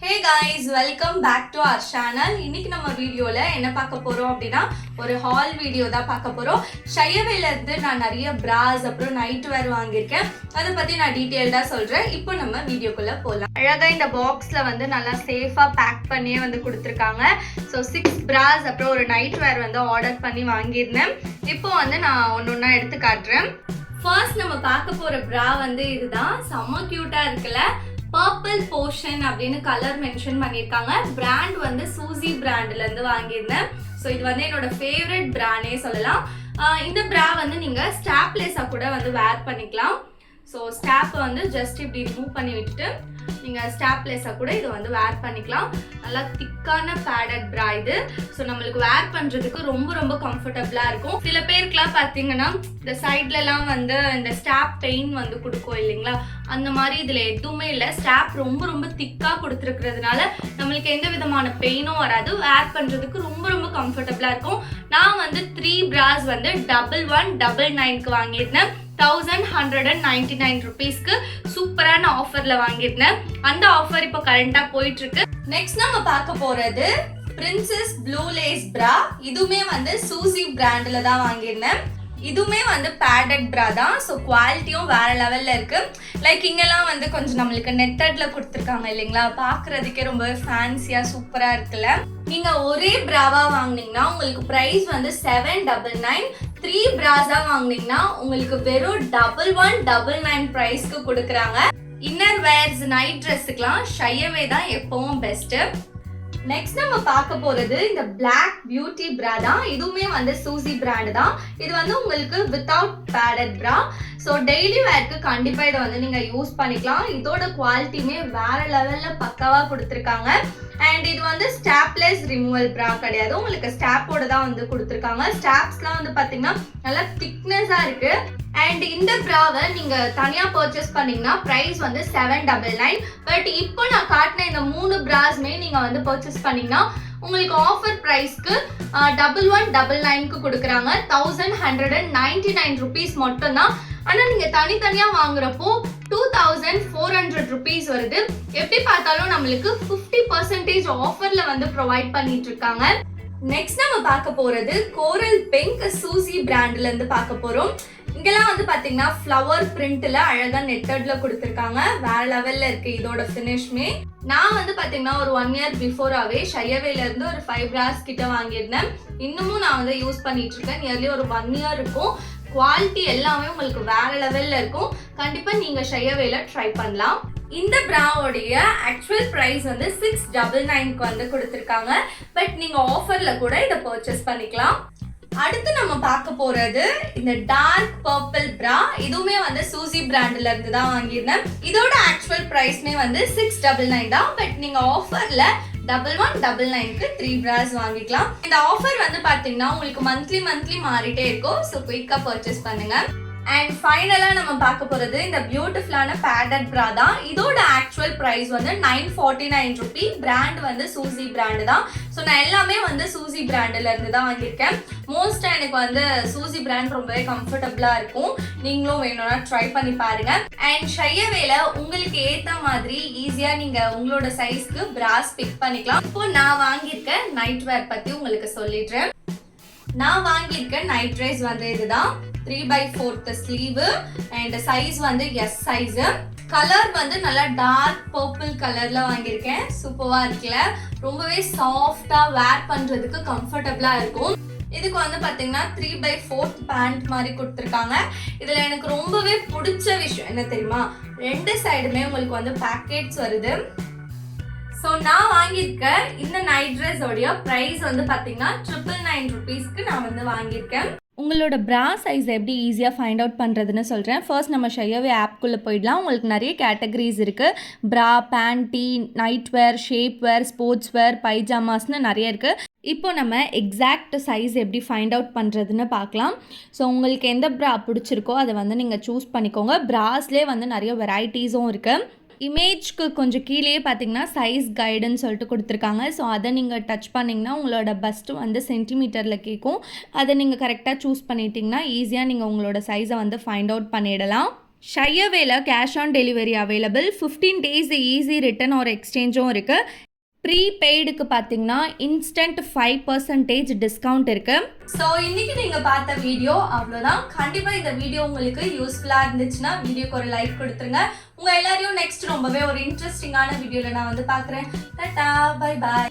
Hey guys, welcome back to our channel. இன்னைக்கு நம்ம வீடியோல என்ன பார்க்க போறோம் அப்படினா ஒரு ஹால் வீடியோ தான் பார்க்க போறோம். ஷையவேல இருந்து நான் நிறைய bras அப்புறம் நைட் வேர் வாங்கியிருக்கேன். அத பத்தி நான் டீடைலா சொல்றேன். இப்போ நம்ம வீடியோக்குள்ள போலாம். அழகா இந்த பாக்ஸ்ல வந்து நல்லா சேஃபா பேக் பண்ணியே வந்து கொடுத்திருக்காங்க. சோ 6 bras அப்புறம் ஒரு நைட் வேர் வந்து ஆர்டர் பண்ணி வாங்கியிருந்தேன். இப்போ வந்து நான் ஒவ்வொண்ணா எடுத்து காட்டுறேன். ஃபர்ஸ்ட் நம்ம பார்க்க போற bra வந்து இதுதான். செம்ம கியூட்டா இருக்குல. Purple portion அப்படின்னு கலர் மென்ஷன் பண்ணியிருக்காங்க. பிராண்ட் வந்து சூசி பிராண்ட்ல இருந்து வாங்கியிருந்தேன். ஸோ இது வந்து என்னோட ஃபேவரட் பிராண்டே சொல்லலாம். இந்த பிரா வந்து நீங்க ஸ்டாப்லெஸ்ஸா கூட வந்து வேர் பண்ணிக்கலாம். ஸோ ஸ்டாப் வந்து ஜஸ்ட் இப்படி ரிமூவ் பண்ணி விட்டுட்டு நீங்க ஸ்டாப்லெஸ்ஸா கூட இதை வந்து வேர் பண்ணிக்கலாம். நல்லா திக்கான பேடட் பிரா இது. ஸோ நம்மளுக்கு வேர் பண்றதுக்கு ரொம்ப ரொம்ப கம்ஃபர்டபுளா இருக்கும். சில பேருக்குலாம் பார்த்தீங்கன்னா இந்த சைட்லலாம் வந்து இந்த ஸ்டாப் பெயின் வந்து கொடுக்கும் இல்லைங்களா, அந்த மாதிரி இதில் எதுவுமே இல்லை. ஸ்டாப் ரொம்ப ரொம்ப திக்காக கொடுத்துருக்கிறதுனால நம்மளுக்கு எந்த விதமான பெயினும் வராது. வேர் பண்ணுறதுக்கு ரொம்ப ரொம்ப கம்ஃபர்டபுளாக இருக்கும். நான் வந்து 3 bras வந்து 1199க்கு வாங்கியிருந்தேன். 1199 rupeesக்கு சூப்பரான ஆஃபர்ல வாங்கியிருந்தேன். அந்த ஆஃபர் இப்போ கரண்டா போயிட்டு இருக்கு. நெக்ஸ்ட் நம்ம பார்க்க போறது பிரின்சஸ் ப்ளூ லேஸ் பிரா. இதுவுமே வந்து சூசி பிராண்ட்ல தான் வாங்கியிருந்தேன். இதுவுமே வந்து பேடட் பிரா தான். ஸோ குவாலிட்டியும் வேற லெவல்ல இருக்கு. லைக் இங்கெல்லாம் வந்து கொஞ்சம் நம்மளுக்கு நெட்டட்ல கொடுத்துருக்காங்க இல்லைங்களா, பார்க்கறதுக்கே ரொம்ப ஃபேன்சியா சூப்பரா இருக்குல்ல. நீங்க ஒரே பிராவா வாங்கினீங்கன்னா உங்களுக்கு பிரைஸ் வந்து 799. 3 bras வாங்கினீங்கன்னா உங்களுக்கு வெறும் 1199 பிரைஸ்க்கு கொடுக்குறாங்க. இன்னர் வேர்ஸ் நைட் ட்ரெஸ்ஸுக்குலாம் ஷையவே தான் எப்பவும் பெஸ்ட். நெக்ஸ்ட் நம்ம பார்க்க போறது இந்த பிளாக் பியூட்டி பிரா தான். இதுவுமே வந்து சூசி பிராண்ட் தான். இது வந்து உங்களுக்கு வித்தவுட் பேடட் பிரா. ஸோ டெய்லி வேர்க்கு கண்டிப்பா இதை வந்து நீங்க யூஸ் பண்ணிக்கலாம். இதோட குவாலிட்டியுமே வேற லெவல்ல பக்காவா கொடுத்துருக்காங்க. அண்ட் இது வந்து ஸ்டாப்லெஸ் ரிமூவல் பிரா கிடையாது, உங்களுக்கு ஸ்டாப்போட தான் வந்து கொடுத்துருக்காங்க. ஸ்டாப்ஸ்லாம் வந்து பாத்தீங்கன்னா நல்லா திக்னஸா இருக்கு. அண்ட் இந்த பிராவை நீங்க தனியா பர்ச்சேஸ் பண்ணீங்கன்னா பிரைஸ் வந்து 799. பட் இப்போ நான் காட்டின இந்த 3 brasமே நீங்க வந்து பர்ச்சேஸ் பண்ணீங்கன்னா உங்களுக்கு ஆஃபர் பிரைஸ்க்கு 1199க்கு கொடுக்குறாங்க. 1199 rupees மட்டும் தான். ஆனா நீங்க தனித்தனியா வாங்குறப்போ 2400 rupees வருது. எப்படி பார்த்தாலும் நம்மளுக்கு 50% ஆஃபர்ல வந்து ப்ரொவைட் பண்ணிட்டு இருக்காங்க. நெக்ஸ்ட் நம்ம பார்க்க போறது கோரல் பிங்க் சூசி பிராண்ட்ல இருந்து பார்க்க போறோம். இங்கெல்லாம் வந்து பாத்தீங்கன்னா ஃப்ளவர் பிரிண்ட்ல அழகா நெட்டட்ல கொடுத்துருக்காங்க. வேற லெவல்ல இருக்கு இதோட ஃபினிஷ்மே. நான் வந்து பாத்தீங்கன்னா ஒரு 1 year பிஃபோராவே ஷையவேல இருந்து ஒரு 5 bras கிட்ட வாங்கியிருந்தேன். இன்னமும் நான் வந்து யூஸ் பண்ணிட்டு இருக்கேன். நியர்லி ஒரு 1 year இருக்கும். குவாலிட்டி எல்லாமே உங்களுக்கு வேற லெவல்ல இருக்கும். கண்டிப்பா நீங்க ஷையவேல ட்ரை பண்ணலாம். இந்த பிராவோடைய ஆக்சுவல் பிரைஸ் வந்து 699க்கு வந்து கொடுத்துருக்காங்க. பட் நீங்க ஆஃபர்ல கூட இதை பர்ச்சேஸ் பண்ணிக்கலாம். அடுத்து நம்ம பார்க்க போறது இந்த டார்க் பர்பிள் பிரா. இதுவுமே வந்து சூசி பிராண்ட்ல இருந்து தான் வாங்கியிருந்தேன். இதோட ஆக்சுவல் பிரைஸ்மே வந்து 699 தான். பட் நீங்க ஆஃபர்ல 1199க்கு 3 bras வாங்கிக்கலாம். இந்த ஆஃபர் வந்து பாத்தீங்கன்னா உங்களுக்கு மந்த்லி மாறிட்டே இருக்கும். ஸோ குயிக்கா பர்ச்சேஸ் பண்ணுங்க. அண்ட் ஃபைனலா நம்ம பார்க்க போறது இந்த பியூட்டிஃபுல்லான பேடட் பிரா தான். இதோட ஆக்சுவல் பிரைஸ் வந்து 949 rupee. பிராண்ட் வந்து சூசி பிராண்ட் தான். ஸோ நான் எல்லாமே வந்து சூசி பிராண்ட்ல இருந்து தான் வாங்கியிருக்கேன். மோஸ்டா எனக்கு வந்து சூசி பிராண்ட் ரொம்பவே கம்ஃபர்டபுளா இருக்கும். நீங்களும் வேணும்னா ட்ரை பண்ணி பாருங்க. அண்ட் ஷையவேல உங்களுக்கு ஏத்த மாதிரி ஈஸியா நீங்க உங்களோட சைஸ்க்கு பிராஸ் பிக் பண்ணிக்கலாம். இப்போ நான் வாங்கியிருக்க நைட் வேர் பத்தி உங்களுக்கு சொல்லிடுறேன். நான் வாங்கியிருக்க நைட் ட்ரெஸ் வந்து இதுதான். 3/4 ஸ்லீவ் அண்ட் சைஸ் வந்து எஸ் சைஸ். கலர் வந்து நல்லா டார்க் பர்பிள் கலர்ல வாங்கியிருக்கேன். சூப்பரா இருக்குல்ல, ரொம்பவே சாஃப்டா வேர் பண்றதுக்கு கம்ஃபர்டபுளா இருக்கும். இதுக்கு வந்து பாத்தீங்கன்னா 3/4 பேண்ட் மாதிரி கொடுத்துருக்காங்க. இதுல எனக்கு ரொம்பவே பிடிச்ச விஷயம் என்ன தெரியுமா, 2 சைடுமே உங்களுக்கு வந்து பேக்கெட்ஸ் வருது. ஸோ நான் வாங்கியிருக்க இந்த நைட் ட்ரெஸ் உடைய ப்ரைஸ் வந்து பார்த்தீங்கன்னா 999 rupeesக்கு நான் வந்து வாங்கியிருக்கேன். உங்களோட பிரா சைஸ் எப்படி ஈஸியாக ஃபைண்ட் அவுட் பண்ணுறதுன்னு சொல்கிறேன். ஃபர்ஸ்ட் நம்ம ஷையவே ஆப்குள்ளே போயிடலாம். உங்களுக்கு நிறைய கேட்டகரிஸ் இருக்குது. பிரா, பேண்டி, நைட் வேர், ஷேப் வேர், ஸ்போர்ட்ஸ் வேர், பைஜாமாஸ்னு நிறைய இருக்குது. இப்போ நம்ம எக்ஸாக்ட் சைஸ் எப்படி ஃபைண்ட் அவுட் பண்ணுறதுன்னு பார்க்கலாம். ஸோ உங்களுக்கு எந்த பிரா பிடிச்சிருக்கோ அதை வந்து நீங்கள் சூஸ் பண்ணிக்கோங்க. பிராஸ்லேயே வந்து நிறைய வெரைட்டிஸும் இருக்குது. இமேஜ்க்கு கொஞ்சம் கீழே பார்த்தீங்கன்னா சைஸ் கைடுன்னு சொல்லிட்டு கொடுத்துருக்காங்க. ஸோ அதை நீங்கள் டச் பண்ணிங்கன்னா உங்களோட பஸ்ட்டு வந்து சென்டிமீட்டரில் கேட்கும். அதை நீங்கள் கரெக்டாக சூஸ் பண்ணிட்டீங்கன்னா ஈஸியாக நீங்கள் உங்களோட சைஸை வந்து ஃபைண்ட் அவுட் பண்ணிடலாம். ஷையவேல cash on delivery available. 15 days easy return or எக்ஸ்சேஞ்சும் இருக்குது. ப்ரீபெய்டுக்கு பார்த்தீங்கன்னா இன்ஸ்டன்ட் 5% டிஸ்கவுண்ட் இருக்குது. ஸோ இன்னைக்கு நீங்கள் பார்த்த வீடியோ அவ்வளோதான். கண்டிப்பாக இந்த வீடியோ உங்களுக்கு யூஸ்ஃபுல்லாக இருந்துச்சுன்னா வீடியோக்கு ஒரு லைக் கொடுத்துருங்க. உங்கள் எல்லாரையும் நெக்ஸ்ட் ரொம்பவே ஒரு இன்ட்ரெஸ்டிங்கான வீடியோவில் நான் வந்து பார்க்குறேன். Tata, bye bye.